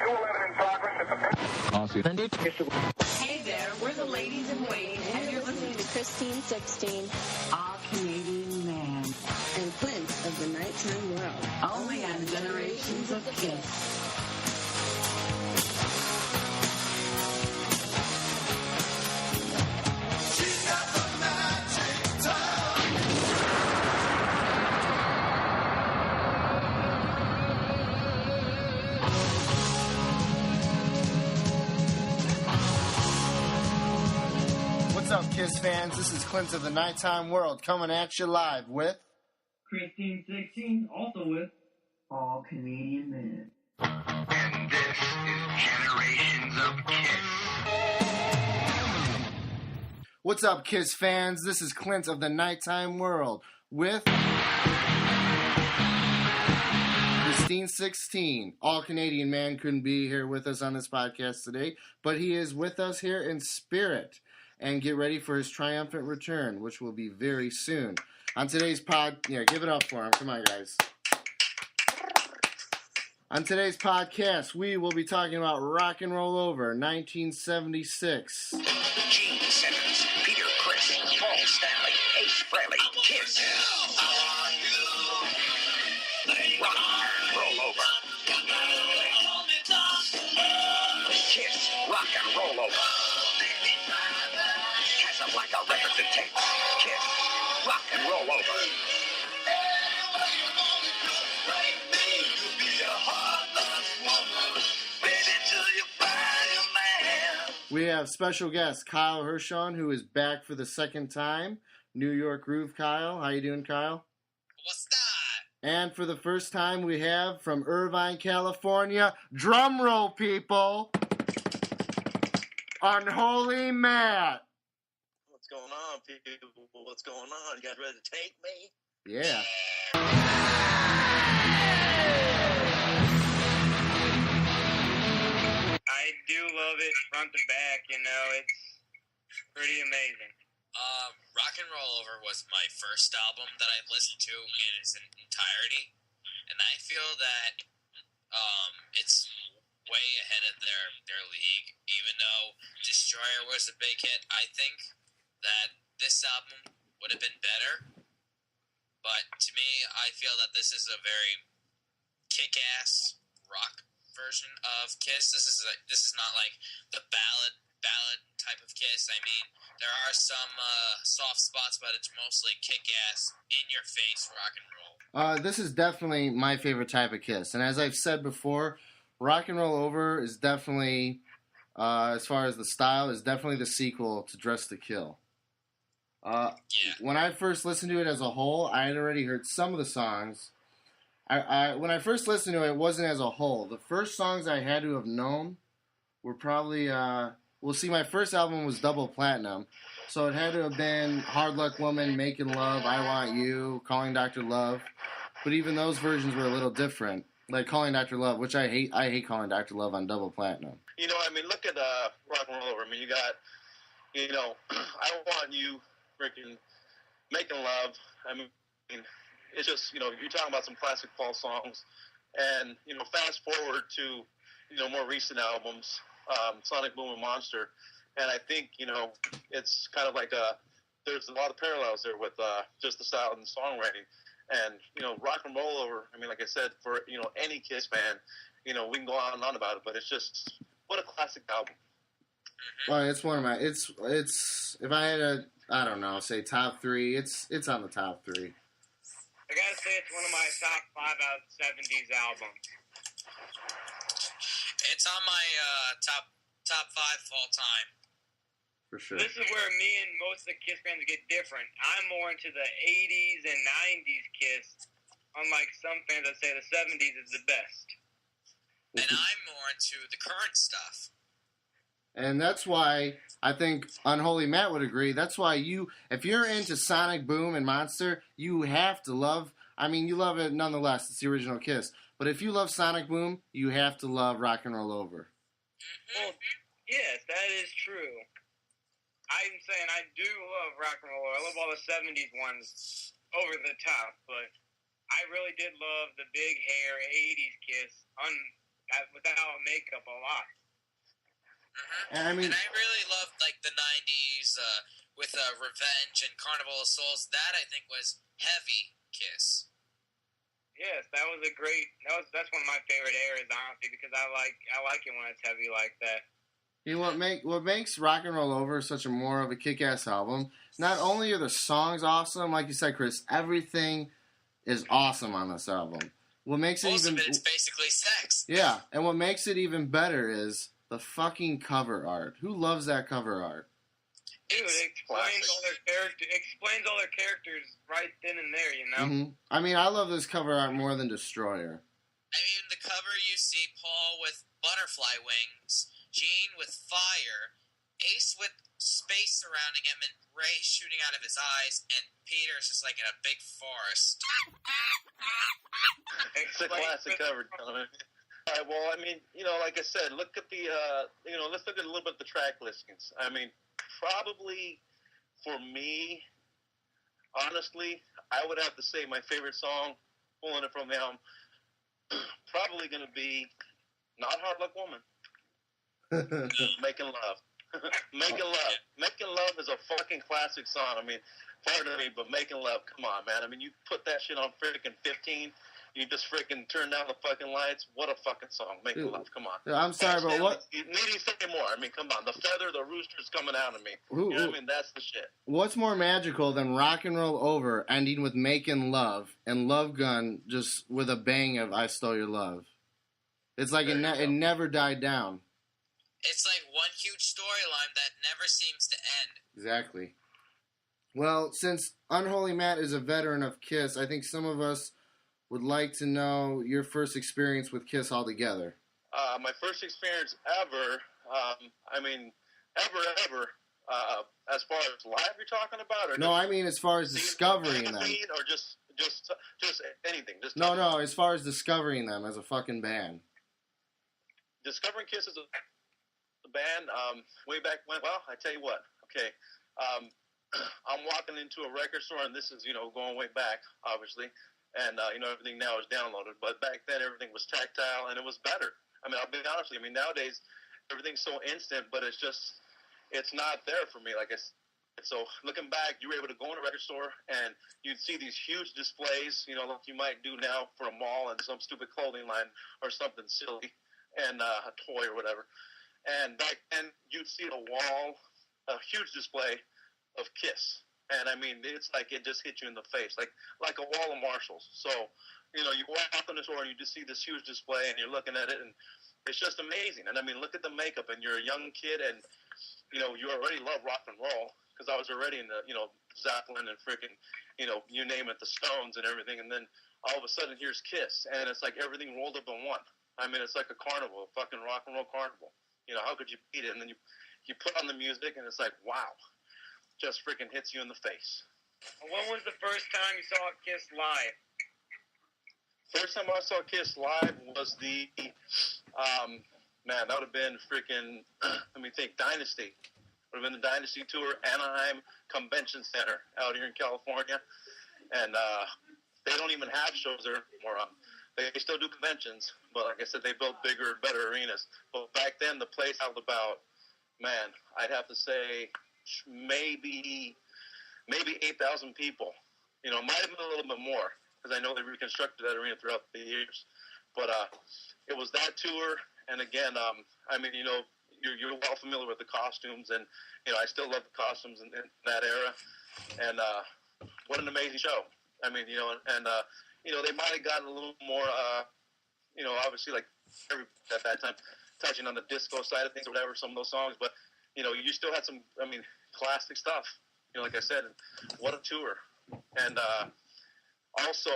Hey there, we're the ladies in waiting, and you're listening to Christine 16, All Canadian Man, and Clint of the Nighttime World. only on Generations of Kiss. What's up, Kiss fans? This is Clint of the Nighttime World coming at you live with Christine 16, also with All Canadian Men. And this is Generations of Kiss. What's up, Kiss fans? This is Clint of the Nighttime World with Christine 16. All Canadian Man couldn't be here with us on this podcast today, but he is with us here in spirit. And get ready for his triumphant return, which will be very soon. On today's give it up for him. Come on, guys. On today's podcast, we will be talking about Rock and Roll Over, 1976. Gene Simmons, Peter Criss, Paul Stanley, Ace Frehley, Kiss. Rock and Roll Over. Kiss, Rock and Roll Over. Casablanca Records and Tapes. Kiss, Rock and Roll Over. We have special guest Kyle Hershon, who is back for the second time. New York Groove Kyle. How you doing, Kyle? What's that? And for the first time, we have from Irvine, California, drum roll, people, Unholy Matt. What's going on, people? What's going on? You guys ready to take me? Yeah. I do love it front to back, it's pretty amazing. Rock and Roll Over was my first album that I listened to in its entirety, and I feel that it's way ahead of their league. Even though Destroyer was a big hit, I think that this album would have been better. But to me, I feel that this is a very kick-ass rock version of Kiss. This is not like the ballad type of Kiss. I mean, there are some soft spots, but it's mostly kick-ass, in-your-face rock and roll. This is definitely my favorite type of Kiss. And as I've said before, Rock and Roll Over is definitely, as far as the style, is definitely the sequel to Dress to Kill. When I first listened to it as a whole, I had already heard some of the songs. When I first listened to it, it wasn't as a whole. The first songs I had to have known were probably, my first album was Double Platinum. So it had to have been Hard Luck Woman, Making Love, I Want You, Calling Dr. Love. But even those versions were a little different. Like Calling Dr. Love, which I hate. I hate Calling Dr. Love on Double Platinum. Look at Rock and Roll Over. You got, I Want You, freaking Making Love. It's just, you're talking about some classic Paul songs. And, fast forward to, more recent albums, Sonic Boom and Monster. And I think, it's kind of like there's a lot of parallels there with just the style and the songwriting. And, Rock and Roll Over, like I said, for, any Kiss fan, we can go on and on about it, but it's just, what a classic album. Well, it's one of my, it's, if I had to, I don't know, say top three, it's on the top three. I gotta say it's one of my top 5 out of 70s albums. It's on my top 5 of all time. For sure. This is where me and most of the Kiss fans get different. I'm more into the 80s and 90s Kiss, unlike some fans that say the 70s is the best. And I'm more into the current stuff. And that's why I think Unholy Matt would agree. That's why if you're into Sonic Boom and Monster, you have to love, you love it nonetheless. It's the original Kiss. But if you love Sonic Boom, you have to love Rock and Roll Over. Well, yes, that is true. I'm saying I do love Rock and Roll. I love all the 70s ones over the top, but I really did love the big hair 80s Kiss. without makeup a lot. And I mean, And I really loved like the '90s with Revenge and Carnival of Souls. That I think was heavy Kiss. Yes, that was a great. That's one of my favorite eras, honestly, because I like it when it's heavy like that. you know what makes Rock and Roll Over such a more of a kick-ass album? Not only are the songs awesome, like you said, Chris, everything is awesome on this album. What makes it Most even of it is basically sex. yeah, and what makes it even better is the fucking cover art. Who loves that cover art? Dude, it explains all their characters right then and there, you know? Mm-hmm. I mean, I love this cover art more than Destroyer. I mean, the cover you see Paul with butterfly wings, Gene with fire, Ace with space surrounding him, and Ray shooting out of his eyes, and Peter's just like in a big forest. It's a classic cover, Tony. All right, well, I mean, like I said, look at the, let's look at a little bit of the track listings. I mean, probably for me, honestly, I would have to say my favorite song, pulling it from the album, probably going to be not Hard Luck Woman, Making Love. Making Love. Making Love is a fucking classic song. I mean, pardon me, but Making Love, come on, man. I mean, you put that shit on freaking 15, you just freaking turn down the fucking lights. What a fucking song. Making Love, come on. I'm sorry, but what? You need to say more. I mean, come on. The feather, the rooster's coming out of me. You know what I mean? That's the shit. What's more magical than Rock and Roll Over ending with Making Love and Love Gun just with a bang of I Stole Your Love? It's like it never died down. It's like one huge storyline that never seems to end. Exactly. Well, since Unholy Matt is a veteran of Kiss, I think some of us would like to know your first experience with Kiss altogether. My first experience ever, ever, as far as live you're talking about? Or No, I mean as far as discovering them. Or just anything? No, as far as discovering them as a fucking band. Discovering Kiss as a band, way back when, well, I tell you what, okay, I'm walking into a record store, and this is, going way back, obviously, and, everything now is downloaded, but back then everything was tactile, and it was better. I mean, I'll be honest with you, nowadays everything's so instant, but it's not there for me, like I said. So looking back, you were able to go in a record store, and you'd see these huge displays, like you might do now for a mall and some stupid clothing line or something silly, and a toy or whatever. And back then, you'd see a wall, a huge display of Kiss. And, I mean, it's like it just hit you in the face, like a wall of Marshalls. So, you walk in the store and you just see this huge display, and you're looking at it, and it's just amazing. And, I mean, look at the makeup, and you're a young kid, and, you already love rock and roll, because I was already in the, Zeppelin and freaking, you name it, the Stones and everything. And then all of a sudden, here's Kiss, and it's like everything rolled up in one. I mean, it's like a carnival, a fucking rock and roll carnival. How could you beat it? And then you put on the music, and it's like, wow, just freaking hits you in the face. When was the first time you saw Kiss live? First time I saw Kiss live was the, that would have been freaking, let me think, Dynasty. Would have been the Dynasty tour, Anaheim Convention Center out here in California. And they don't even have shows there anymore. They still do conventions, but like I said, they built bigger, better arenas. But back then, the place held about, I'd have to say maybe 8,000 people. It might have been a little bit more, because I know they reconstructed that arena throughout the years. But it was that tour, and again, you're well familiar with the costumes, and I still love the costumes in that era. And what an amazing show! I mean, they might have gotten a little more, obviously, like at that time, touching on the disco side of things or whatever, some of those songs. But, you still had some, classic stuff. Like I said, what a tour. And also,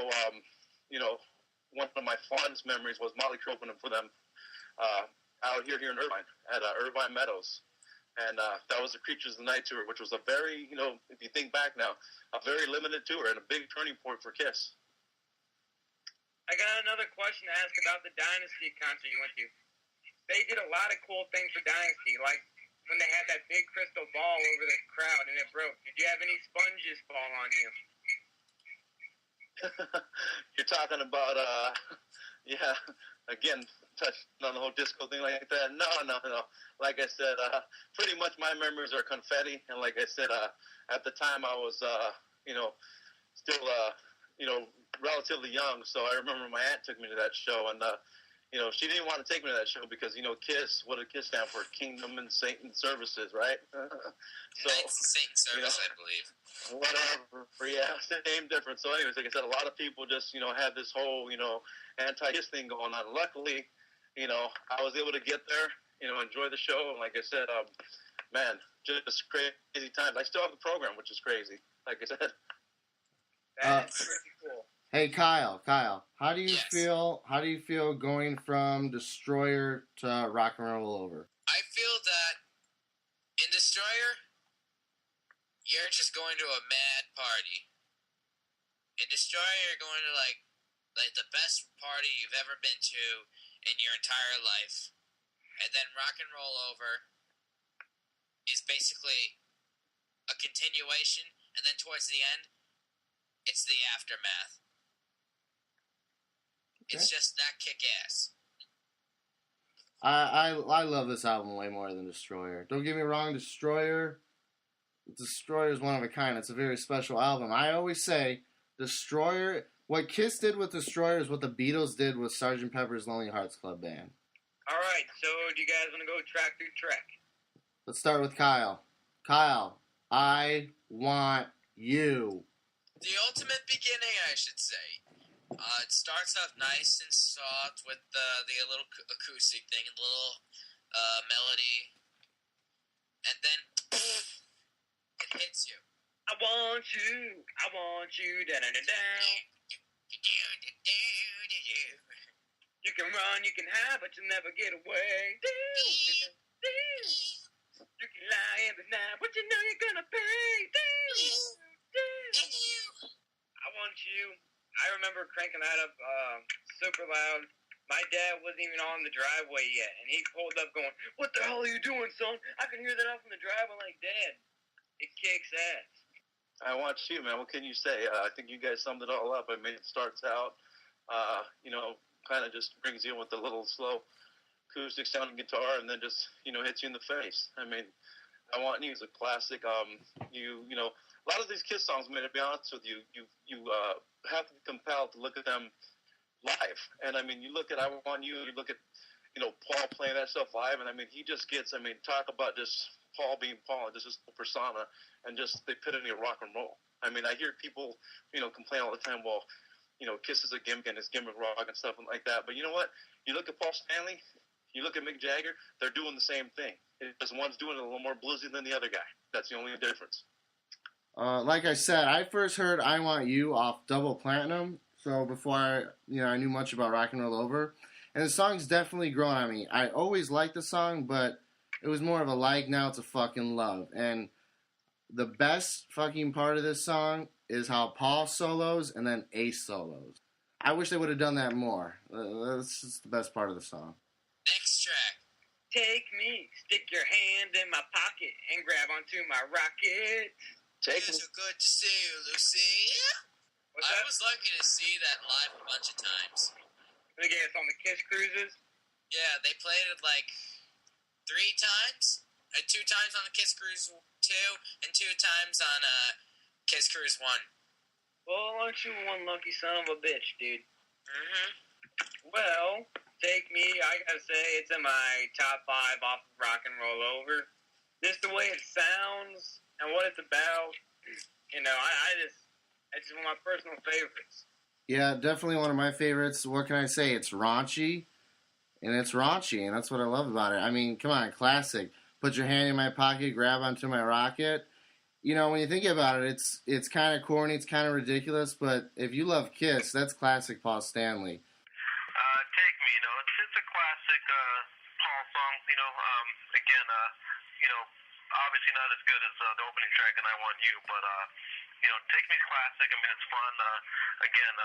one of my fondest memories was Motley Crue opening for them out here in Irvine, at Irvine Meadows. And that was the Creatures of the Night tour, which was a very, if you think back now, a very limited tour and a big turning point for Kiss. I got another question to ask about the Dynasty concert you went to. They did a lot of cool things for Dynasty, like when they had that big crystal ball over the crowd and it broke. Did you have any sponges fall on you? You're talking about yeah, again, touched on the whole disco thing like that. No. Like I said, pretty much my memories are confetti. And like I said, at the time I was, still, relatively young. So I remember my aunt took me to that show, and she didn't want to take me to that show because KISS. What did KISS stand for? Kingdom and Satan Services, right? So Knights of Satan Service, I believe. Whatever, yeah, same difference. So, anyways, like I said, a lot of people just had this whole anti-KISS thing going on. Luckily, I was able to get there, enjoy the show, and like I said, man, just crazy times. I still have the program, which is crazy. Like I said. That's pretty cool. Hey Kyle, how do you Yes. feel? How do you feel going from Destroyer to Rock and Roll Over? I feel that in Destroyer, you're just going to a mad party. In Destroyer, you're going to like the best party you've ever been to in your entire life. And then Rock and Roll Over is basically a continuation, and then towards the end, it's the aftermath. It's just that kick-ass. I love this album way more than Destroyer. Don't get me wrong, Destroyer is one of a kind. It's a very special album. I always say Destroyer, what KISS did with Destroyer is what the Beatles did with Sgt. Pepper's Lonely Hearts Club Band. All right, so do you guys want to go track through track? Let's start with Kyle. Kyle, I Want You. The ultimate beginning, I should say. It starts off nice and soft with the little acoustic thing and the little melody, and then it hits you. I want you, down. You can run, you can hide, but you'll never get away. You can lie every night, but you know you're gonna pay. I want you. I remember cranking that up super loud. My dad wasn't even on the driveway yet, and he pulled up going, "What the hell are you doing, son? I can hear that off in the driveway." Like, Dad, it kicks ass. I want you, man. What can you say? I think you guys summed it all up. I mean, it starts out, kind of just brings you in with a little slow acoustic sounding guitar, and then just, hits you in the face. I mean, I Want You is a classic. A lot of these KISS songs, man, to be honest with you, you have to be compelled to look at them live. And, I mean, you look at I Want You, you look at, Paul playing that stuff live, and, I mean, he just gets, talk about just Paul being Paul, and just his persona, and just the epitome of rock and roll. I mean, I hear people, complain all the time, well, KISS is a gimmick and it's gimmick rock and stuff like that. But you know what? You look at Paul Stanley, you look at Mick Jagger, they're doing the same thing. It's just one's doing it a little more bluesy than the other guy. That's the only difference. Like I said, I first heard I Want You off Double Platinum, so before I knew much about Rock and Roll Over. And the song's definitely grown on me. I always liked the song, but it was more of a like, now it's a fucking love. And the best fucking part of this song is how Paul solos and then Ace solos. I wish they would have done that more. That's just the best part of the song. Next track. Take me, stick your hand in my pocket, and grab onto my rocket. Take Feels me. so good to see you, Lucy. What's I that? was lucky to see that live a bunch of times. They gave us on the KISS cruises. Yeah, they played it like 3 times. 2 times on the KISS Cruise 2 and 2 times on KISS Cruise 1. Well, aren't you one lucky son of a bitch, dude? Mm-hmm. Well, Take Me, I gotta say, it's in my top 5 off of Rock and Roll Over. Just the way it sounds and what it's about, it's just one of my personal favorites. Yeah, definitely one of my favorites. What can I say? It's raunchy, and that's what I love about it. I mean, come on, classic. Put your hand in my pocket, grab onto my rocket. When you think about it, it's kind of corny, it's kind of ridiculous, but if you love KISS, that's classic Paul Stanley. Take Me, it's a classic Paul song, again, obviously not as good as the opening track and I Want You, but, Take Me's classic. I mean, it's fun. Again,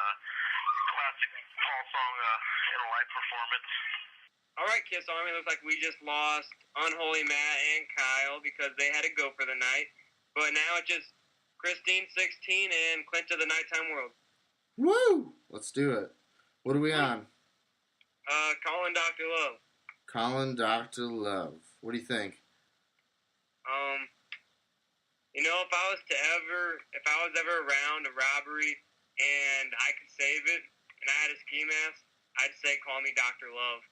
classic Paul song in a live performance. All right, Kiss Army, looks like we just lost Unholy Matt and Kyle because they had to go for the night. But now it's just Christine 16 and Clint to the Nighttime World. Woo! Let's do it. What are we on? Calling Dr. Love. Calling Dr. Love. What do you think? If I was ever around a robbery and I could save it, and I had a ski mask, I'd say call me Dr. Love.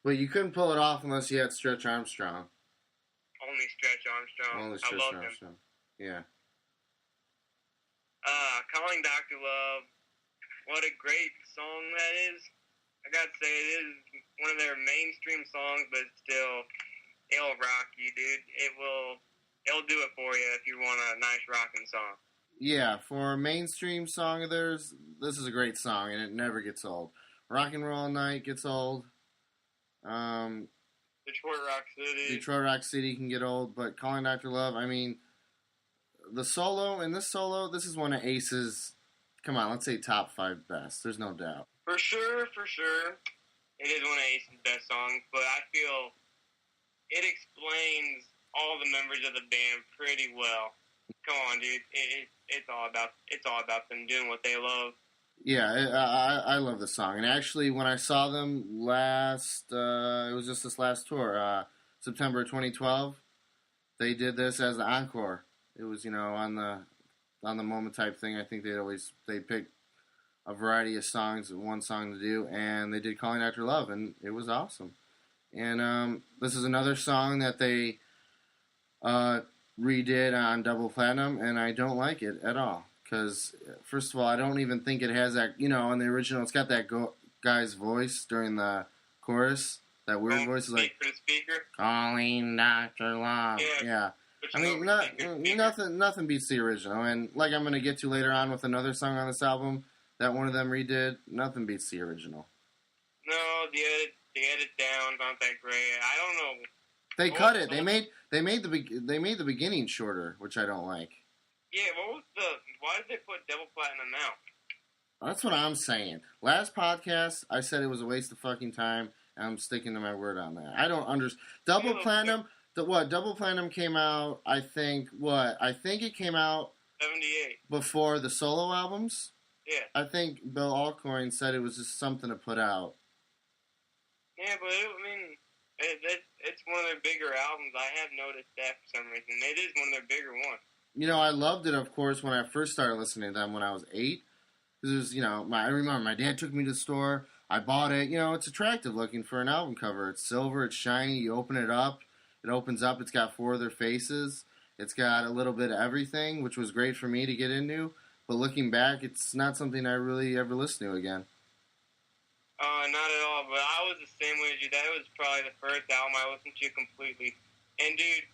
But you couldn't pull it off unless you had Stretch Armstrong. Only Stretch Armstrong. Only Stretch I love Armstrong. him. Yeah. Calling Dr. Love. What a great song that is. I gotta say, it is one of their mainstream songs, but still, it'll rock you, dude. It'll do it for you if you want a nice rocking song. Yeah, for a mainstream song of theirs, this is a great song, and it never gets old. Rock and Roll All Night gets old. Detroit Rock City. Detroit Rock City can get old, but Calling Dr. Love, I mean, this is one of Ace's, come on, let's say top 5 best. There's no doubt. For sure. It is one of Ace's best songs, but I feel it explains all the members of the band pretty well. Come on, dude. It's all about them doing what they love. Yeah, I love the song. And actually, when I saw them it was just this last tour, September 2012, they did this as the encore. It was, on the moment type thing. I think they picked a variety of songs, one song to do, and they did Calling Dr. Love, and it was awesome. And this is another song that they redid on Double Platinum, and I don't like it at all. Because, first of all, I don't even think it has that, on the original, it's got that guy's voice during the chorus. That weird voice is like, Calling Dr. Love. Yeah. I mean, nothing beats the original. And like I'm going to get to later on with another song on this album that one of them redid, nothing beats the original. No, the edit down, not that great. I don't know. They cut it. They made the beginning shorter, which I don't like. Yeah, why did they put Double Platinum out? That's what I'm saying. Last podcast, I said it was a waste of fucking time, and I'm sticking to my word on that. I don't understand. Double Platinum came out, I think it came out 78. Before the solo albums? Yeah. I think Bill Alcorn said it was just something to put out. Yeah, but it's one of their bigger albums. I have noticed that for some reason. It is one of their bigger ones. I loved it, of course, when I first started listening to them when I was 8. Because it was, I remember my dad took me to the store. I bought it. It's attractive looking for an album cover. It's silver. It's shiny. You open it up. It opens up. It's got 4 of their faces. It's got a little bit of everything, which was great for me to get into. But looking back, it's not something I really ever listened to again. Not at all. But I was the same way as you. That was probably the first album I listened to completely. And, dude,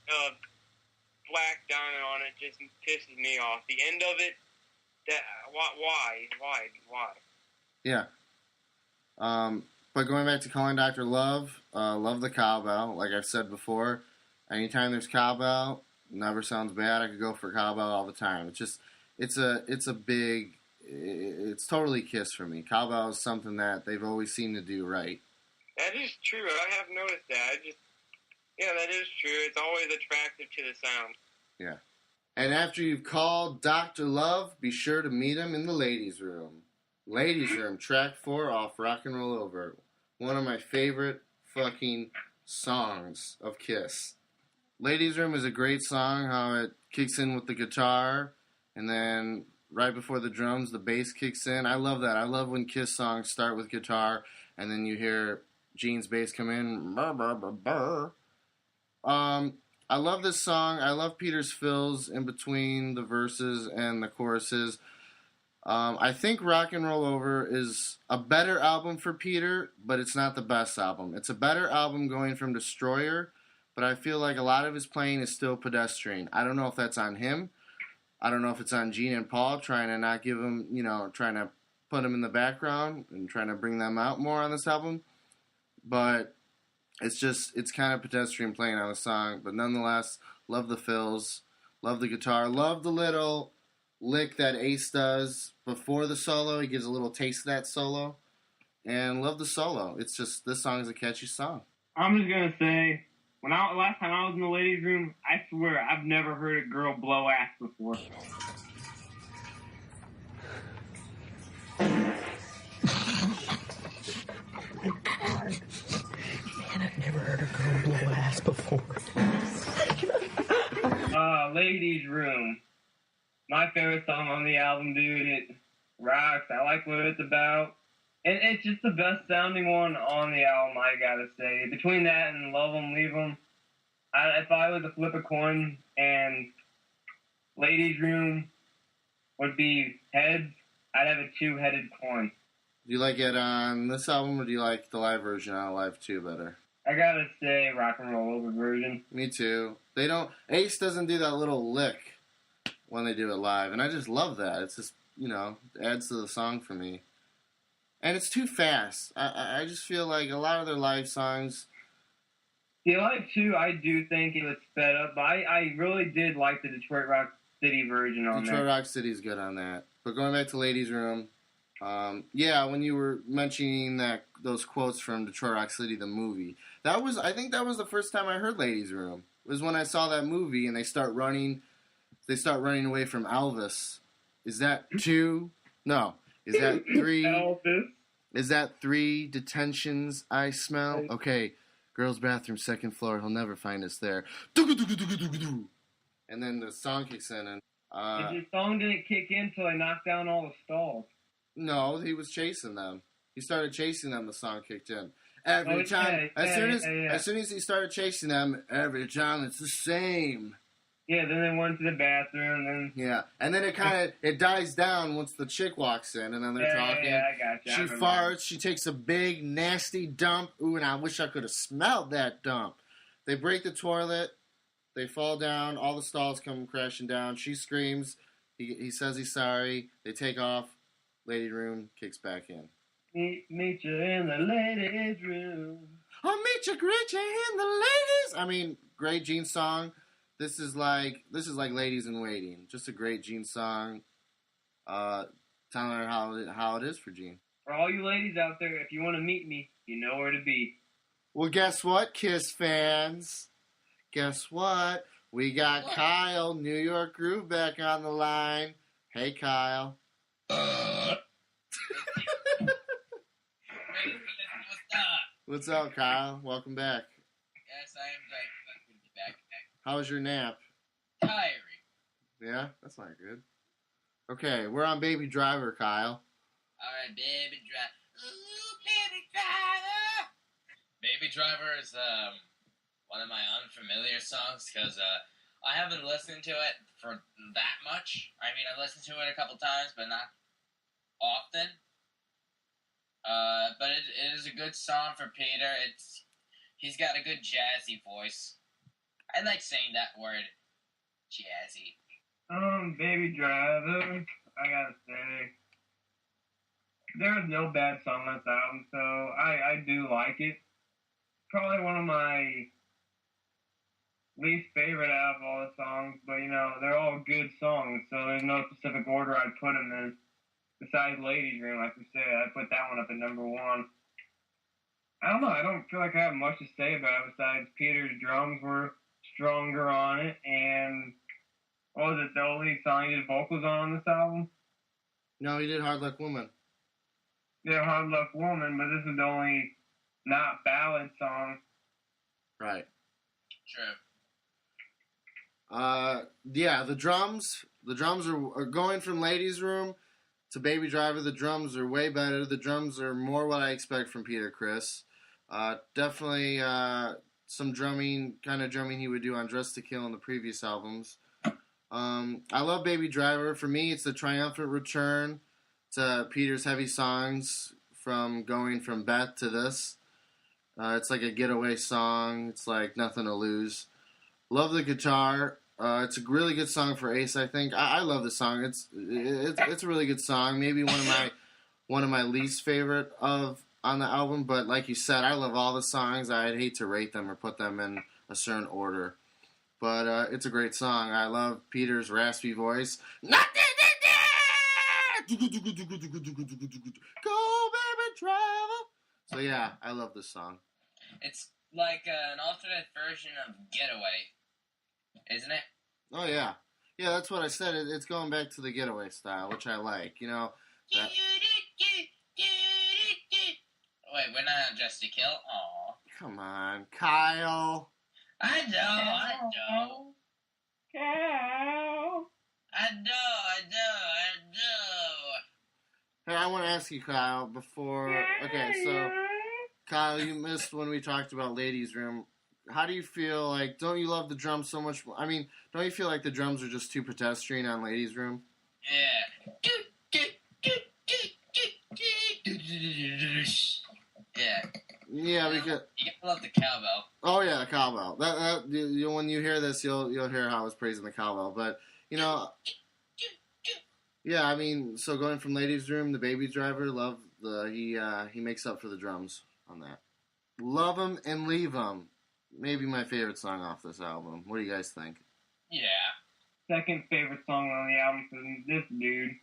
Black Diamond on it just pisses me off. The end of it, why? Yeah. But going back to Calling Dr. Love, love the cowbell. Like I've said before, anytime there's cowbell, never sounds bad. I could go for cowbell all the time. It's totally Kiss for me. Cowbell is something that they've always seemed to do right. That is true. I have noticed that. Yeah, that is true. It's always attractive to the sound. Yeah. And after you've called Dr. Love, be sure to meet him in the ladies' room. Ladies' Room, track 4 off Rock and Roll Over. One of my favorite fucking songs of Kiss. Ladies' Room is a great song, how it kicks in with the guitar, and then right before the drums, the bass kicks in. I love that. I love when Kiss songs start with guitar, and then you hear Gene's bass come in. Burr, burr, burr, burr. I love this song. I love Peter's fills in between the verses and the choruses. I think Rock and Roll Over is a better album for Peter, but it's not the best album. It's a better album going from Destroyer, but I feel like a lot of his playing is still pedestrian. I don't know if that's on him. I don't know if it's on Gene and Paul trying to not give him, trying to put them in the background and trying to bring them out more on this album. But it's kind of pedestrian playing on the song. But nonetheless, love the fills, love the guitar, love the little lick that Ace does before the solo. He gives a little taste of that solo. And love the solo. It's just, this song is a catchy song. I'm just going to say, last time I was in the ladies' room, I swear I've never heard a girl blow ass before. ass before. Ladies Room. My favorite song on the album, dude. It rocks. I like what it's about. And it's just the best sounding one on the album, I gotta say. Between that and Love 'Em, Leave 'Em, if I was to flip a coin and Ladies Room would be heads, I'd have a two-headed coin. Do you like it on this album, or do you like the live version on Live 2 better? I gotta say Rock and Roll Over version. Me too. They don't. Ace doesn't do that little lick when they do it live, and I just love that. It's just, you know, adds to the song for me. And it's too fast. I just feel like a lot of their live songs. The Live 2, I do think it was sped up, but I really did like the Detroit Rock City version on Detroit there. Rock City's good on that. But going back to Ladies Room, yeah, when you were mentioning those quotes from Detroit Rock City, the movie, I think that was the first time I heard Ladies Room. It was when I saw that movie and they start running away from Elvis. Is that 2? No. Is that 3? Elvis. Is that 3 detentions I smell? Okay, girls' bathroom, 2nd floor. He'll never find us there. And then the song kicks in, and The song didn't kick in until I knocked down all the stalls. no, he was chasing them. He started chasing them. The song kicked in. Every Okay, time, yeah. as soon as he started chasing them, every time it's the same. Yeah, then they went to the bathroom, and then... Yeah, and then it dies down once the chick walks in, and then they're talking. Yeah, I gotcha. She farts. She takes a big, nasty dump. Ooh, and I wish I could have smelled that dump. They break the toilet. They fall down. All the stalls come crashing down. She screams. He says he's sorry. They take off. Lady Room kicks back in. Meet you in the ladies' room. I'll meet you, greet you in the ladies. I mean, great Gene song. This is like Ladies in Waiting. Just a great Gene song. Telling her how it is for Gene. For all you ladies out there, if you want to meet me, you know where to be. Well, guess what, Kiss fans? Guess what? We got Kyle, New York Groove, back on the line. Hey, Kyle. What's up, Kyle? Welcome back. Yes, I am back. How was your nap? Tiring. Yeah, that's not good. Okay, we're on Baby Driver, Kyle. Alright, Baby Driver. Ooh, Baby Driver! Baby Driver is one of my unfamiliar songs because I haven't listened to it for that much. I mean, I've listened to it a couple times, but not often. But it is a good song for Peter. He's got a good jazzy voice. I like saying that word, jazzy. Baby Driver, I gotta say, there's no bad song on this album, so I do like it. Probably one of my least favorite out of all the songs, but you know, they're all good songs, so there's no specific order I'd put them in. Besides Ladies Room, like we said, I put that one up at number 1. I don't know, I don't feel like I have much to say about it besides Peter's drums were stronger on it, and what was it, the only song he did vocals on this album? No, he did Hard Luck Woman. Yeah, Hard Luck Woman, but this is the only not ballad song. Right. True. Yeah, the drums are going from Ladies Room to Baby Driver. The drums are way better. The drums are more what I expect from Peter Criss. Definitely some drumming he would do on Dress to Kill in the previous albums. I love Baby Driver. For me, it's the triumphant return to Peter's heavy songs from going from Beth to this. It's like a getaway song. It's like Nothing to Lose. Love the guitar. It's a really good song for Ace, I think. I love the song. It's a really good song. Maybe one of my least favorite on the album, but like you said, I love all the songs. I'd hate to rate them or put them in a certain order. But it's a great song. I love Peter's raspy voice. Nothing to do! Go, baby, travel. So yeah, I love this song. It's like an alternate version of Getaway, isn't it? Oh yeah, yeah. That's what I said. It's going back to the Getaway style, which I like. You know. That... Wait, we're not on Just to Kill? Aw. Come on, Kyle. I know. Cow. I know. Hey, I want to ask you, Kyle, before... Okay, so, Kyle, you missed when we talked about Ladies' Room. How do you feel like... Don't you love the drums so much? I mean, don't you feel like the drums are just too pedestrian on Ladies' Room? Yeah. Yeah. Yeah, because... You gotta love the cowbell. Oh, yeah, the cowbell. When you hear this, you'll hear how I was praising the cowbell. But, you know... Yeah, I mean, so going from Ladies' Room, The Baby Driver, love he makes up for the drums on that. Love 'Em and Leave 'Em. Maybe my favorite song off this album. What do you guys think? Yeah. Second favorite song on the album is this dude.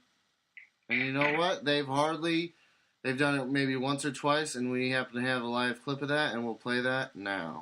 And you know what? They've done it maybe once or twice, and we happen to have a live clip of that, and we'll play that now.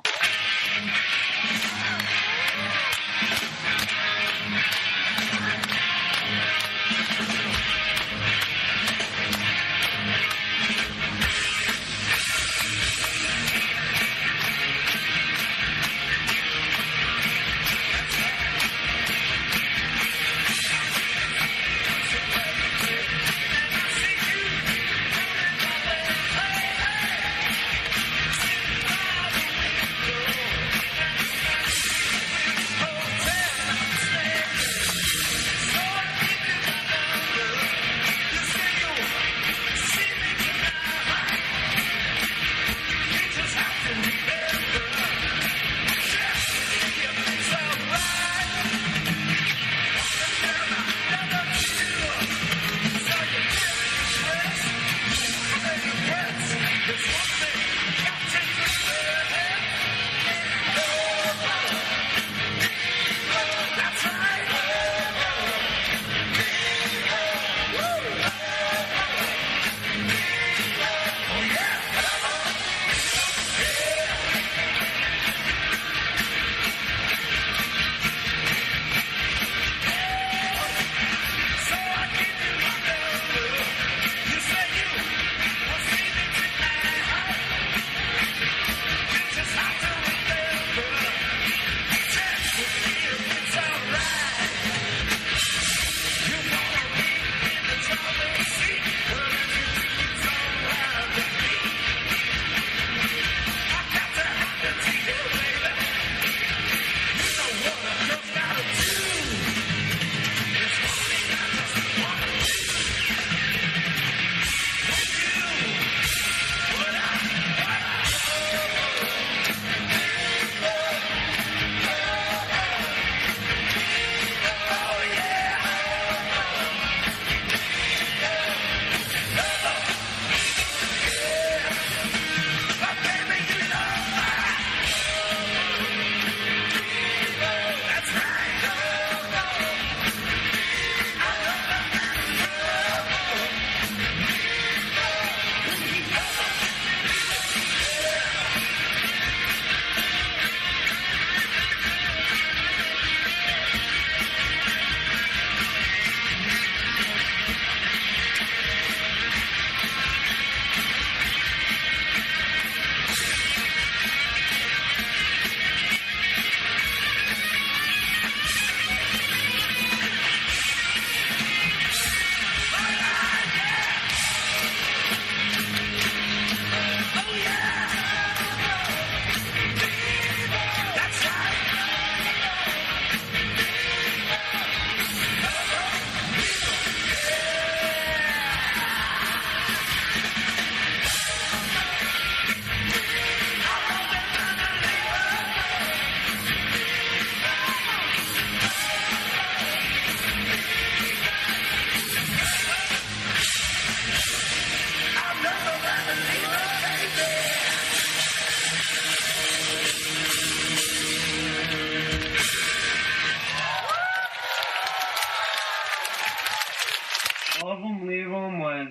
Love 'Em, Leave 'Em was,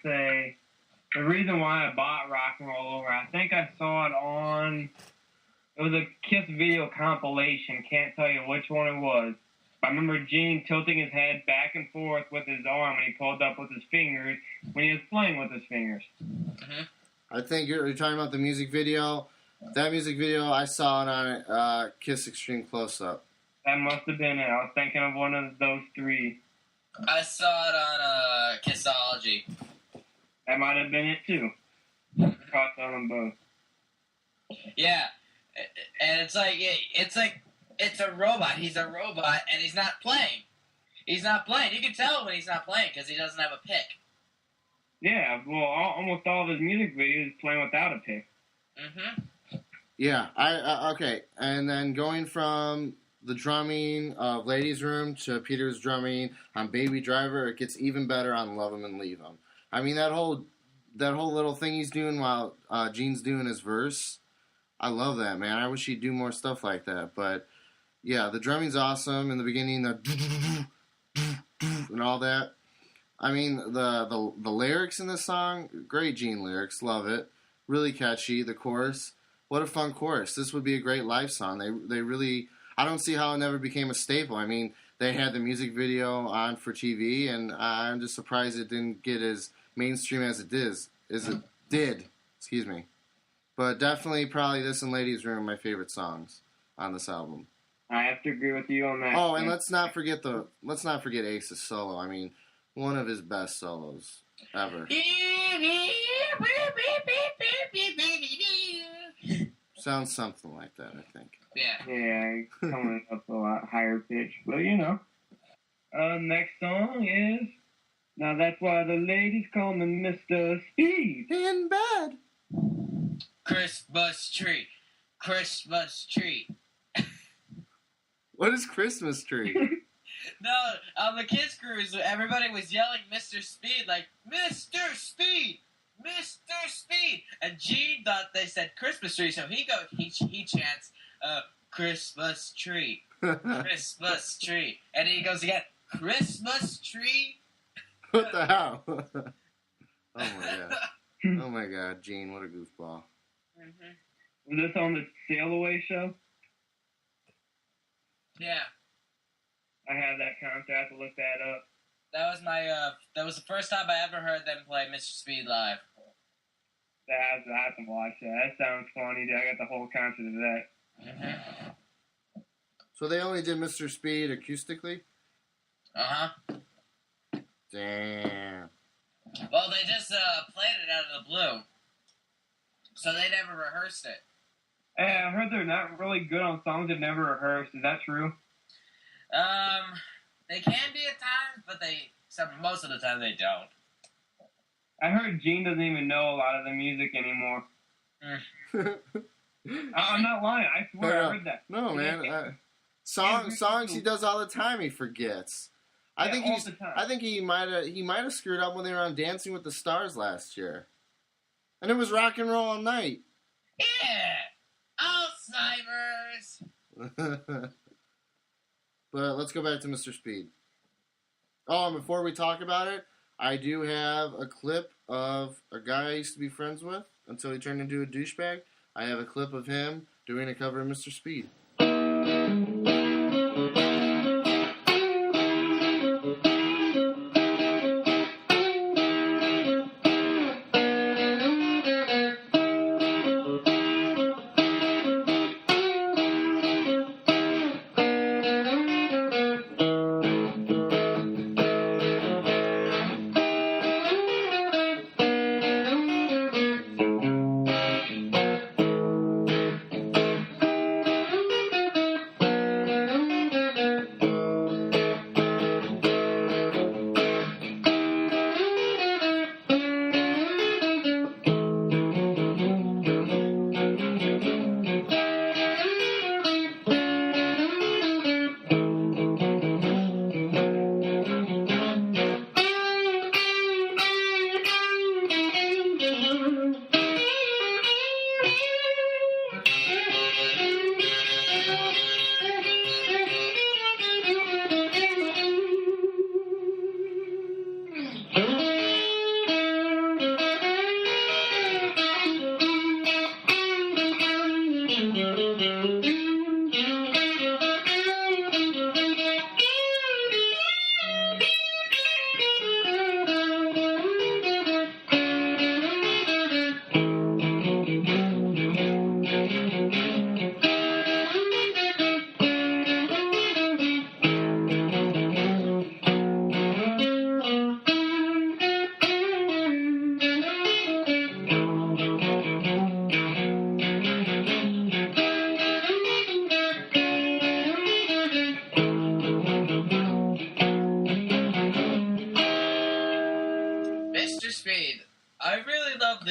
say, the reason why I bought Rock and Roll Over. I think I saw it on, it was a Kiss video compilation. Can't tell you which one it was. I remember Gene tilting his head back and forth with his arm when he pulled up with his fingers when he was playing with his fingers. I think you're talking about the music video. That music video, I saw it on Kiss Extreme Close Up. That must have been it. I was thinking of one of those three. I saw it on Kissology. That might have been it too. Caught on them both. Yeah, and it's like it's a robot. He's a robot, and he's not playing. He's not playing. You can tell when he's not playing because he doesn't have a pick. Yeah, well, almost all of his music videos playing without a pick. Mm-hmm. Yeah, okay. And then going from the drumming of Ladies Room to Peter's drumming on Baby Driver, it gets even better on Love 'Em and Leave 'Em. I mean, that whole little thing he's doing while Gene's doing his verse, I love that, man. I wish he'd do more stuff like that. But, yeah, the drumming's awesome. In the beginning, the and all that. I mean, the lyrics in this song, great Gene lyrics, love it. Really catchy. The chorus, what a fun chorus. This would be a great live song. They really, I don't see how it never became a staple. I mean, they had the music video on for TV, and I'm just surprised it didn't get as mainstream as it did. Excuse me. But definitely, probably this and Ladies Room, my favorite songs on this album. I have to agree with you on that. Oh, and let's not forget Ace's solo. I mean, one of his best solos ever. Sounds something like that, I think. Yeah. Yeah, coming up a lot higher pitch, but you know. Next song is Now That's Why the Ladies Call Me Mr. Speed. In bed. Christmas tree. Christmas tree. What is Christmas tree? No, on the Kids Cruise, everybody was yelling Mr. Speed, like, Mr. Speed! Mr. Speed! And Gene thought they said Christmas tree, so he chants, Christmas tree. Christmas tree. And he goes again, Christmas tree? What the hell? Oh my god. Oh my god, Gene, what a goofball. Was this on the Sail Away show? Yeah. I have that concert. I have to look that up. That was the first time I ever heard them play Mr. Speed live. I have to watch that. That sounds funny. I got the whole concert of that. Mm-hmm. So they only did Mr. Speed acoustically? Uh-huh. Damn. Well, they just played it out of the blue. So they never rehearsed it. Hey, I heard they're not really good on songs they've never rehearsed. Is that true? They can be at times, but most of the time they don't. I heard Gene doesn't even know a lot of the music anymore. I'm not lying. I swear I heard that. No, man. Songs he does all the time he forgets. I think he might have screwed up when they were on Dancing with the Stars last year. And it was Rock and Roll All Night. Yeah! Alzheimer's! But let's go back to Mr. Speed. Oh, and before we talk about it, I do have a clip of a guy I used to be friends with until he turned into a douchebag. I have a clip of him doing a cover of Mr. Speed.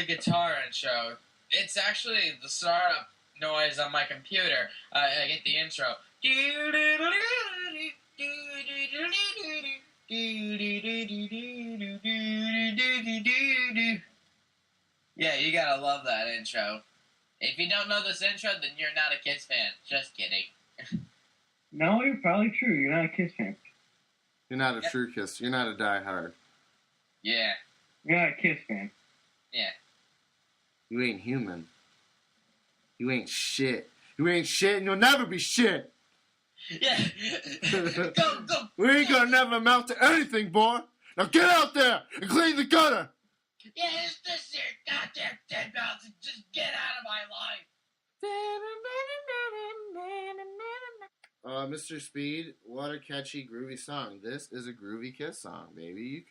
guitar intro. It's actually the startup noise on my computer. I get the intro. Yeah, you gotta love that intro. If you don't know this intro, then you're not a Kiss fan. Just kidding. No, you're probably true. You're not a Kiss fan. You're not a true Kiss. You're not a diehard. Yeah. You're not a Kiss fan. Yeah. You ain't human. You ain't shit. You ain't shit and you'll never be shit. Yeah. Go. We ain't gonna never amount to anything, boy. Now get out there and clean the gutter. Yeah, it's this year. Goddamn 10 pounds and just get out of my life. Mr. Speed, what a catchy, groovy song. This is a groovy Kiss song, baby.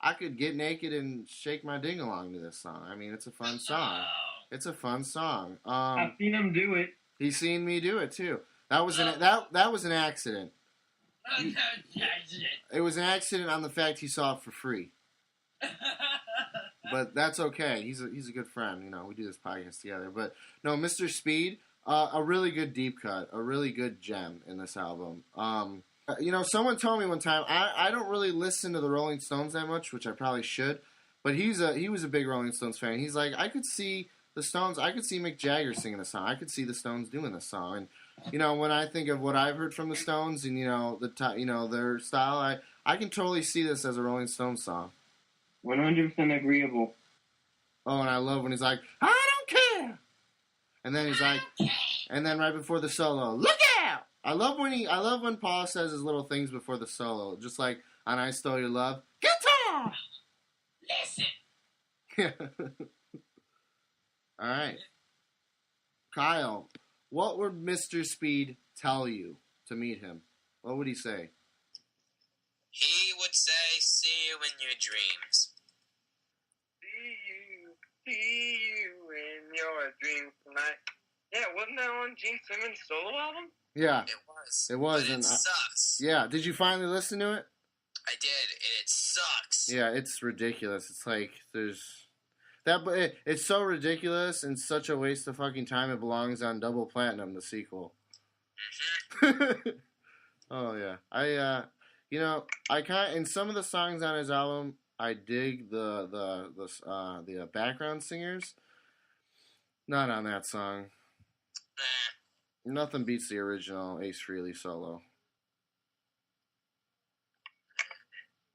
I could get naked and shake my ding along to this song. I mean, it's a fun song. It's a fun song. I've seen him do it. He's seen me do it too. That was an accident. It was an accident on the fact he saw it for free. But that's okay. He's a good friend. You know, we do this podcast together. But no, Mr. Speed, a really good deep cut, a really good gem in this album. You know, someone told me one time I don't really listen to the Rolling Stones that much, which I probably should. But he was a big Rolling Stones fan. He's like, I could see the Stones. I could see Mick Jagger singing this song. I could see the Stones doing this song. And you know, when I think of what I've heard from the Stones and you know their style, I can totally see this as a Rolling Stones song. 100% agreeable. Oh, and I love when he's like, I don't care. And then he's like, and then right before the solo, look out! I love when Paul says his little things before the solo, just like on I Stole Your Love. Guitar! Listen. All right. Kyle, what would Mr. Speed tell you to meet him? What would he say? He would say, see you in your dreams. See you in your dreams tonight. Yeah, wasn't that on Gene Simmons' solo album? Yeah. It was. But and it sucks. Yeah, did you finally listen to it? I did, and it sucks. Yeah, it's ridiculous. It's like it's so ridiculous and such a waste of fucking time. It belongs on Double Platinum, the sequel. Mm-hmm. Oh yeah, I in some of the songs on his album, I dig the background singers. Not on that song. Nothing beats the original Ace Frehley solo.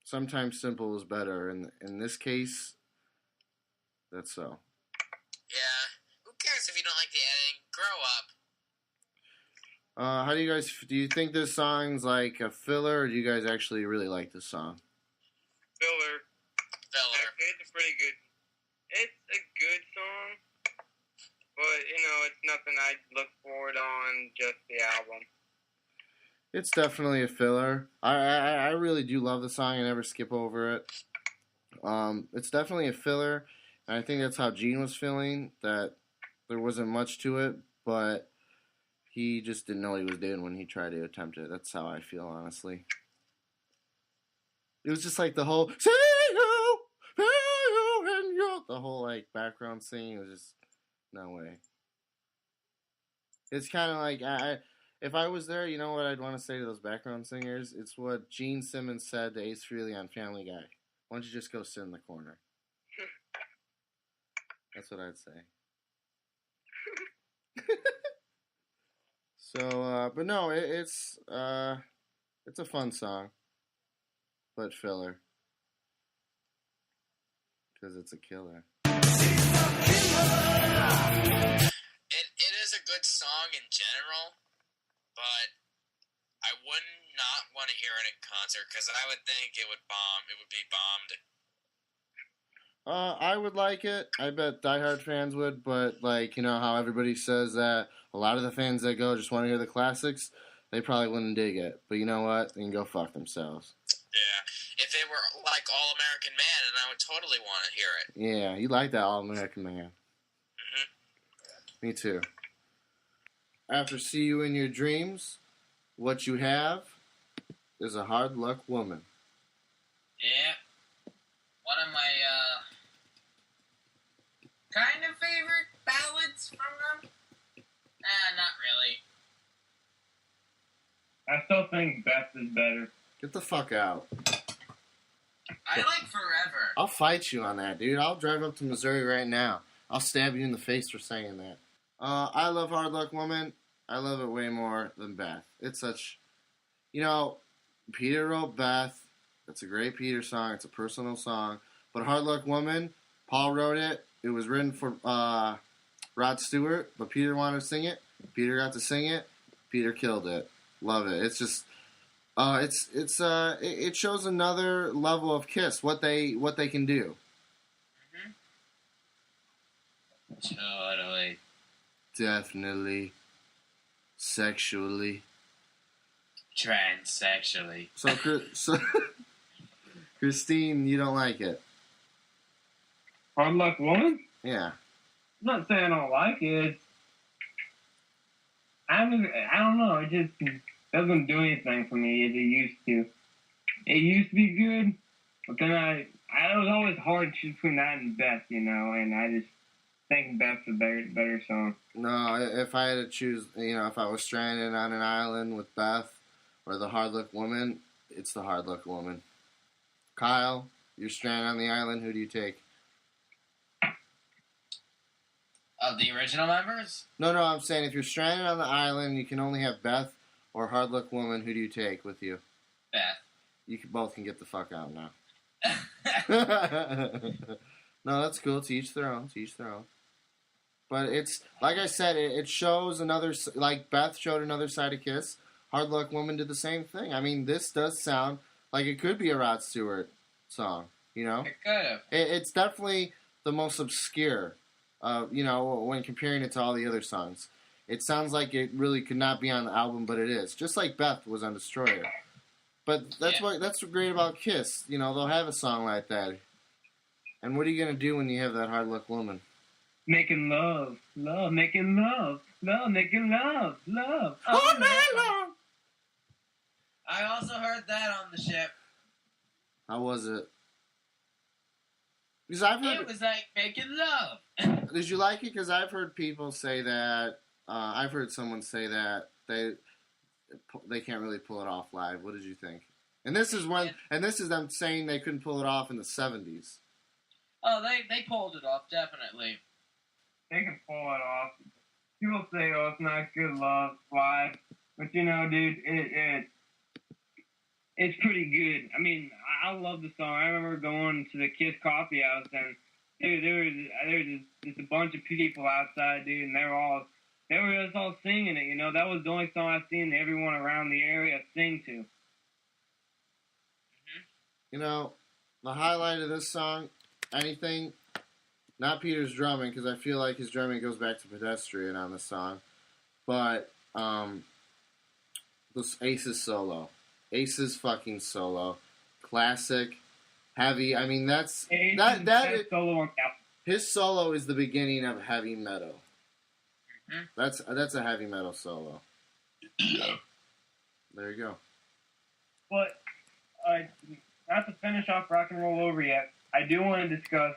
Sometimes simple is better. In this case, that's so. Yeah. Who cares if you don't like the editing? Grow up. How do you think this song's like a filler, or do you guys actually really like this song? Filler. It's a pretty good. It's a good song, but you know, it's nothing I look forward on just the album. It's definitely a filler. I really do love the song. I never skip over it. It's definitely a filler, and I think that's how Gene was feeling, that there wasn't much to it, but he just didn't know what he was doing when he tried to attempt it. That's how I feel, honestly. It was just like the whole, see you, and you, the whole like background singing was just, no way. It's kind of like, if I was there, you know what I'd want to say to those background singers? It's what Gene Simmons said to Ace Frehley on Family Guy. Why don't you just go sit in the corner? That's what I'd say. So, but no, it's a fun song, but filler, because it's a killer. It is a good song in general, but I would not want to hear it in concert because I would think it would bomb. It would be bombed. I would like it. I bet diehard fans would, but like, you know how everybody says that a lot of the fans that go just want to hear the classics, they probably wouldn't dig it. But you know what? They can go fuck themselves. Yeah. If it were like All American Man, then I would totally want to hear it. Yeah, you like that All American Man. Mm-hmm. Me too. After See You in Your Dreams, what you have is a hard luck woman. Yeah. One of my I still think Beth is better. Get the fuck out. I like Forever. I'll fight you on that, dude. I'll drive up to Missouri right now. I'll stab you in the face for saying that. I love Hard Luck Woman. I love it way more than Beth. It's such... You know, Peter wrote Beth. It's a great Peter song. It's a personal song. But Hard Luck Woman, Paul wrote it. It was written for Rod Stewart, but Peter wanted to sing it. Peter got to sing it. Peter killed it. Love it. It's just... it shows another level of Kiss, what they can do. Totally. Definitely. Sexually. Transsexually. So Christine, you don't like it? Hard Luck Woman? Yeah. I'm not saying I don't like it. I don't know. It just doesn't do anything for me as it used to. It used to be good, but then it was always hard to choose between that and Beth, you know, and I just think Beth's a better song. No, if I had to choose, you know, if I was stranded on an island with Beth or the Hard Luck Woman, it's the Hard Luck Woman. Kyle, you're stranded on the island. Who do you take? Of the original members? No, I'm saying if you're stranded on the island, you can only have Beth or Hard Luck Woman. Who do you take with you? Beth. You both can get the fuck out now. No, that's cool. To each their own. To each their own. But it's, like I said, it shows another, like Beth showed another side of Kiss. Hard Luck Woman did the same thing. I mean, this does sound like it could be a Rod Stewart song, you know? It could have. It's definitely the most obscure, you know, when comparing it to all the other songs. It sounds like it really could not be on the album, but it is. Just like Beth was on Destroyer. But that's what's great about Kiss. You know, they'll have a song like that. And what are you going to do when you have that Hard Luck Woman? Making love, making love, making love. All night long. I also heard that on the ship. How was it? Because I've heard it was like making love. Did you like it? Because I've heard people say that. I've heard someone say that they can't really pull it off live. What did you think? And this is them saying they couldn't pull it off in the 70s. Oh, they pulled it off, definitely. They can pull it off. People say, "Oh, it's not good love live," but you know, dude, it's pretty good. I mean, I love the song. I remember going to the Kiss Coffee House, and dude, there was just a bunch of people outside, dude, and they were just all singing it. You know, that was the only song I've seen everyone around the area sing to. You know, the highlight of this song, anything, not Peter's drumming, because I feel like his drumming goes back to Pedestrian on the song, but this Ace's solo. Ace's fucking solo. Classic. Heavy. I mean, that's... His solo is the beginning of heavy metal. Mm-hmm. That's a heavy metal solo. There you go. But, not to finish off Rock and Roll Over yet, I do want to discuss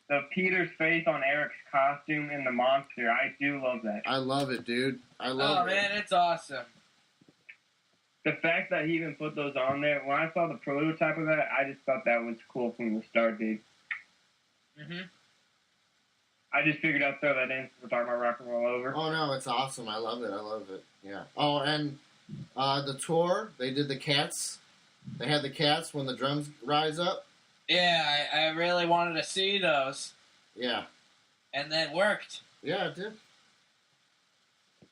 the Peter's face on Eric's costume in the monster. I do love that. I love it, dude. I love it. Oh, man, it's awesome. The fact that he even put those on there, when I saw the prototype of that, I just thought that was cool from the start, dude. Mm-hmm. I just figured I'd throw that in since we're talking about Rock and Roll Over. Oh, no, it's awesome. I love it. Yeah. Oh, and the tour, they did the Cats. They had the Cats when the drums rise up. Yeah, I really wanted to see those. Yeah. And that worked. Yeah, it did.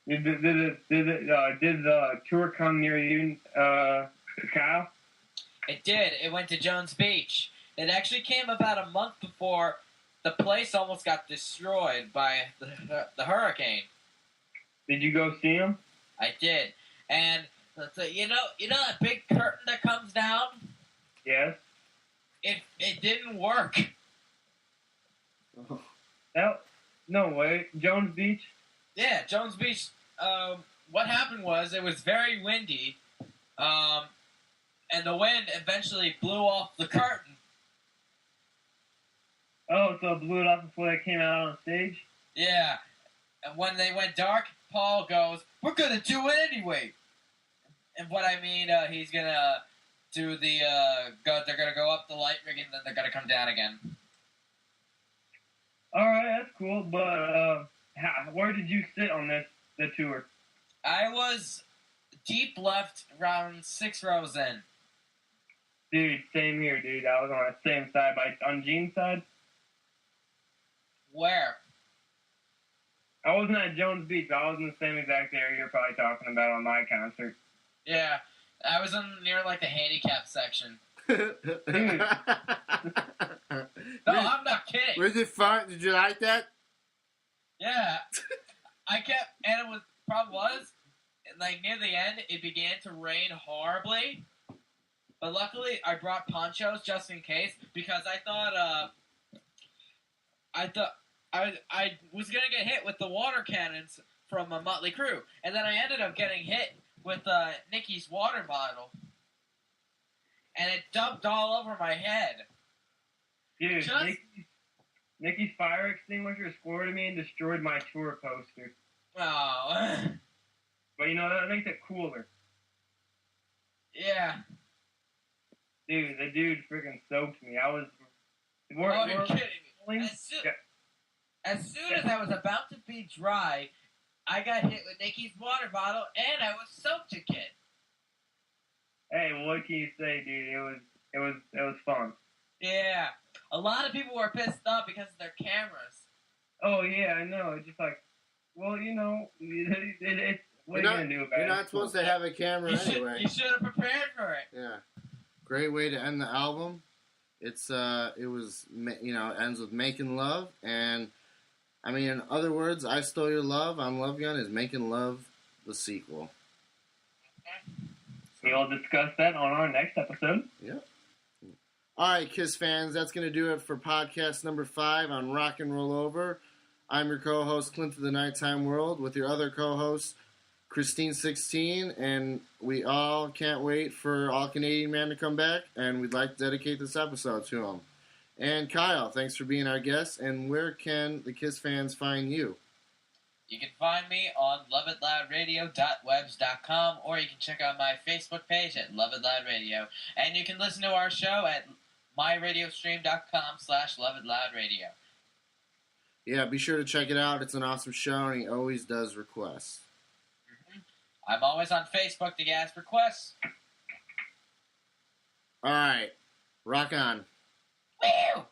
Did the tour come near you, Kyle? It did. It went to Jones Beach. It actually came about a month before the place almost got destroyed by the hurricane. Did you go see him? I did. And you know that big curtain that comes down? Yes. It didn't work. No way. Jones Beach? Yeah, Jones Beach. What happened was it was very windy, and the wind eventually blew off the curtain. Oh, so it blew it off before they came out on stage? Yeah. And when they went dark, Paul goes, "We're gonna do it anyway." And what I mean, he's gonna do the they're gonna go up the light rig and then they're gonna come down again. All right, that's cool. But where did you sit on the tour? I was deep left, around 6 rows in. Dude, same here, dude. I was on the same side, on Gene's side. Where? I wasn't at Jones Beach, but I was in the same exact area you're probably talking about on my concert. Yeah, I was near like the handicap section. Dude. No, I'm not kidding. Was it fun? Did you like that? Yeah, and problem was, like near the end, it began to rain horribly. But luckily, I brought ponchos just in case because I thought I was gonna get hit with the water cannons from a Motley Crue, and then I ended up getting hit with Nikki's water bottle, and it dumped all over my head. Dude, Nikki's fire extinguisher squirted me and destroyed my tour poster. Oh. But you know, that makes it cooler. Yeah. Dude, the dude freaking soaked me. You're kidding me. As soon as I was about to be dry, I got hit with Nikki's water bottle, and I was soaked again. Hey, what can you say, dude? It was fun. Yeah. A lot of people were pissed off because of their cameras. Oh, yeah, I know. It's just like, well, you know, it's what are you going to do about it? You're not supposed to have a camera anyway. You should have prepared for it. Yeah. Great way to end the album. It was, you know, ends with Making Love. And, I mean, in other words, I Stole Your Love on Love Gun is Making Love the sequel. We'll discuss that on our next episode. Yep. All right, KISS fans, that's going to do it for podcast number 5 on Rock and Roll Over. I'm your co-host, Clint of the Nighttime World, with your other co-host, Christine 16, and we all can't wait for All Canadian Man to come back, and we'd like to dedicate this episode to him. And Kyle, thanks for being our guest, and where can the KISS fans find you? You can find me on loveitloudradio.webs.com, or you can check out my Facebook page at Love It Loud Radio. And you can listen to our show at myradiostream.com/loveitloudradio. Yeah, be sure to check it out. It's an awesome show, and he always does requests. I'm always on Facebook to ask requests. All right, rock on. Woo!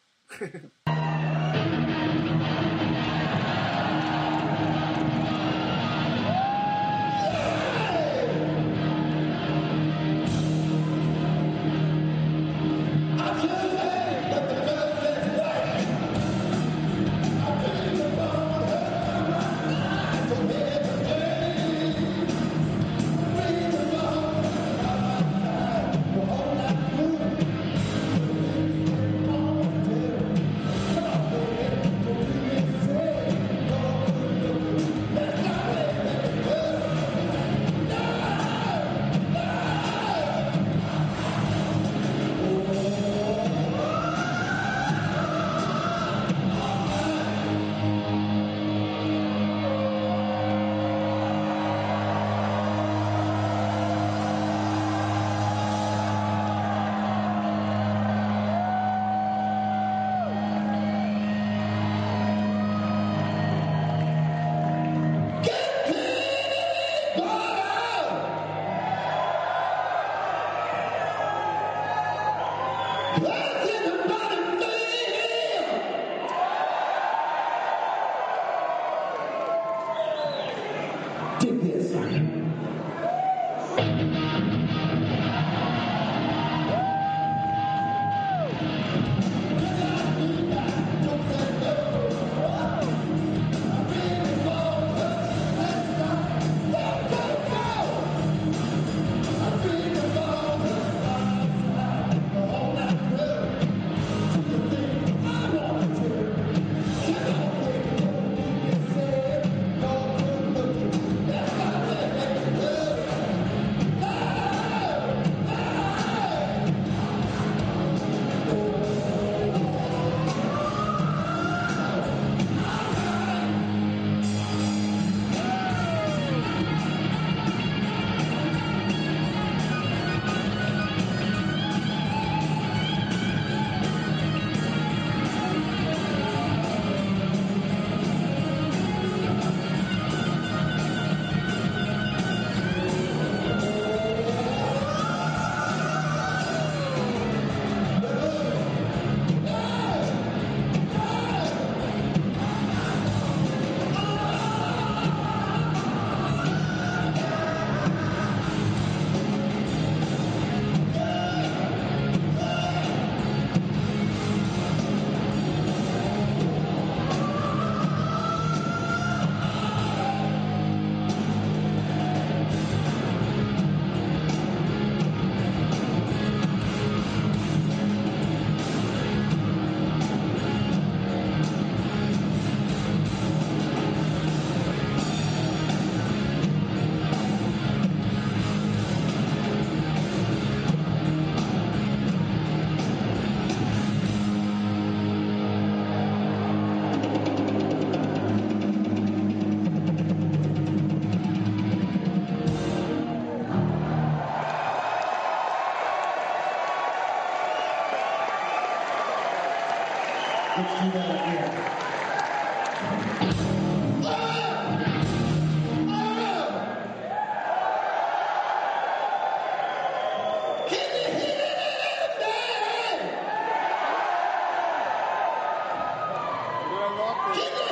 Boy,